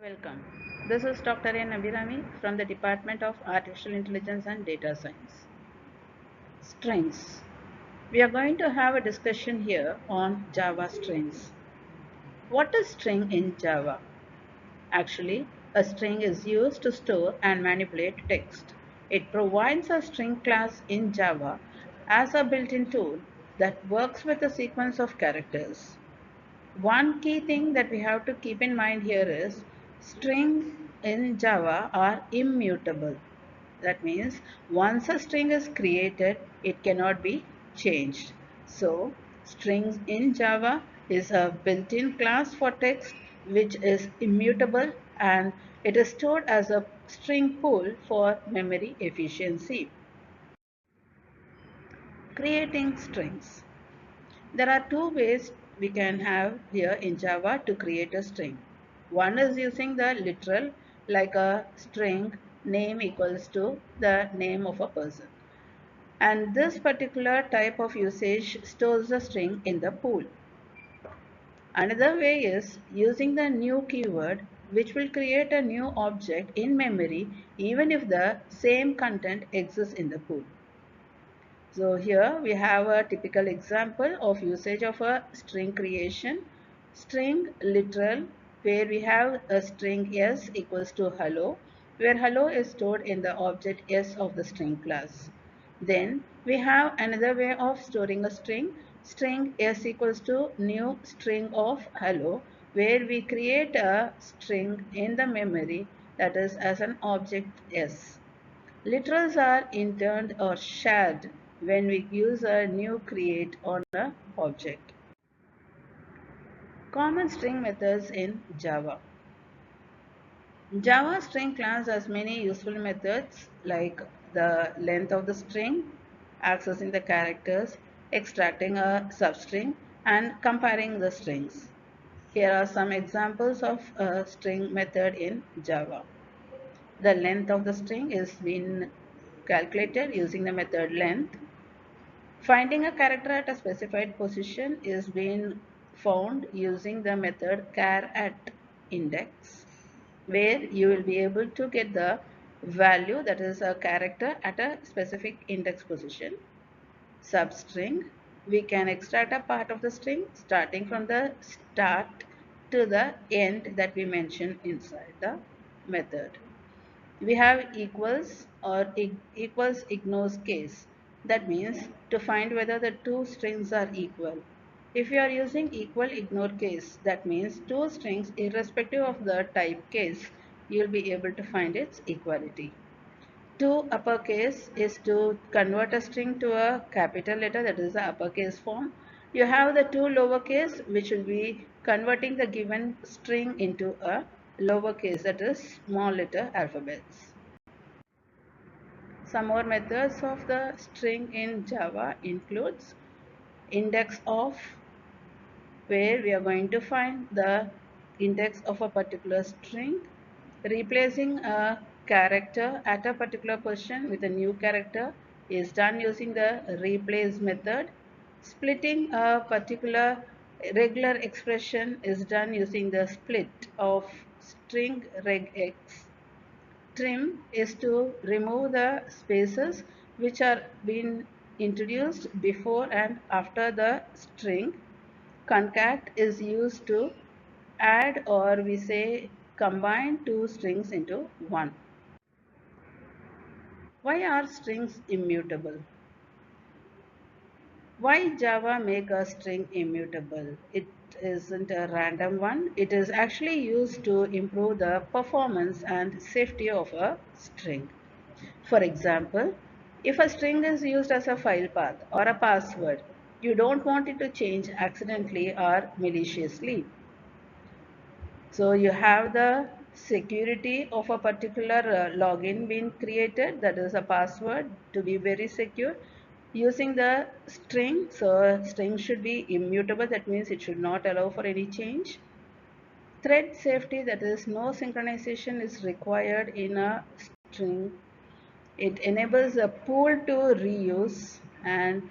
Welcome. This is Dr.Abirami from the Department of Artificial Intelligence and Data Science. Strings. We are going to have a discussion here on Java strings. What is string in Java? Actually, a string is used to store and manipulate text. It provides a string class in Java as a built-in tool that works with a sequence of characters. One key thing that we have to keep in mind here is strings in Java are immutable. That means once a string is created, it cannot be changed. So strings in Java is a built-in class for text which is immutable, and it is stored as a string pool for memory efficiency. Creating strings. There are two ways we can have here in Java to create a string. One is using the literal, like a string name equals to the name of a person. And this particular type of usage stores the string in the pool. Another way is using the new keyword, which will create a new object in memory even if the same content exists in the pool. So here we have a typical example of usage of a string creation. String literal, where we have a string s equals to hello, where hello is stored in the object s of the string class. Then we have another way of storing a string s equals to new string of hello, where we create a string in the memory, that is as an object s. Literals are interned or shared when we use a new create on an object. Common string methods in Java. Java string class has many useful methods like the length of the string, accessing the characters, extracting a substring, and comparing the strings. Here are some examples of a string method in Java. The length of the string is being calculated using the method length. Finding a character at a specified position is being found using the method charAt index, where you will be able to get the value, that is a character at a specific index position. Substring, we can extract a part of the string starting from the start to the end that we mentioned inside the method. We have equals or equals ignores case. That means to find whether the two strings are equal. If you are using equal ignore case, that means two strings irrespective of the type case, you will be able to find its equality. toUpperCase is to convert a string to a capital letter, that is the uppercase form. You have the toLowerCase, which will be converting the given string into a lowercase, that is small letter alphabets. Some more methods of the string in Java includes index of, where we are going to find the index of a particular string, replacing a character at a particular position with a new character is done using the replace method. Splitting a particular regular expression is done using the split of string regx. Trim is to remove the spaces which are being introduced before and after the string. Concat is used to add, or we say combine, two strings into one. Why are strings immutable? Why Java make a string immutable? It isn't a random one. It is actually used to improve the performance and safety of a string. For example, if a string is used as a file path or a password, you don't want it to change accidentally or maliciously. So you have the security of a particular login being created, that is a password, to be very secure using the string. So string should be immutable, that means it should not allow for any change. Thread safety, that is no synchronization is required in a string. It enables a pool to reuse, and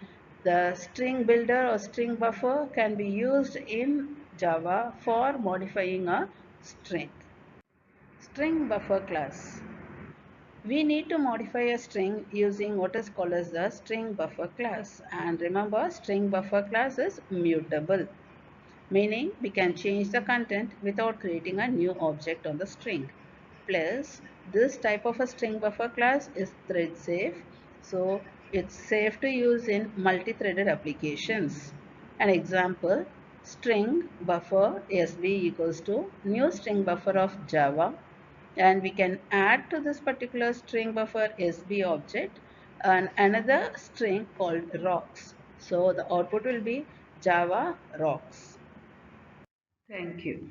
the string builder or string buffer can be used in Java for modifying a string. StringBuffer class. We need to modify a string using what is called as the StringBuffer class. And remember, StringBuffer class is mutable, meaning we can change the content without creating a new object on the string. Plus, this type of a string buffer class is thread safe, so it's safe to use in multi-threaded applications. An example, string buffer sb equals to new string buffer of Java, and we can add to this particular string buffer sb object and another string called rocks. So the output will be Java rocks. Thank you.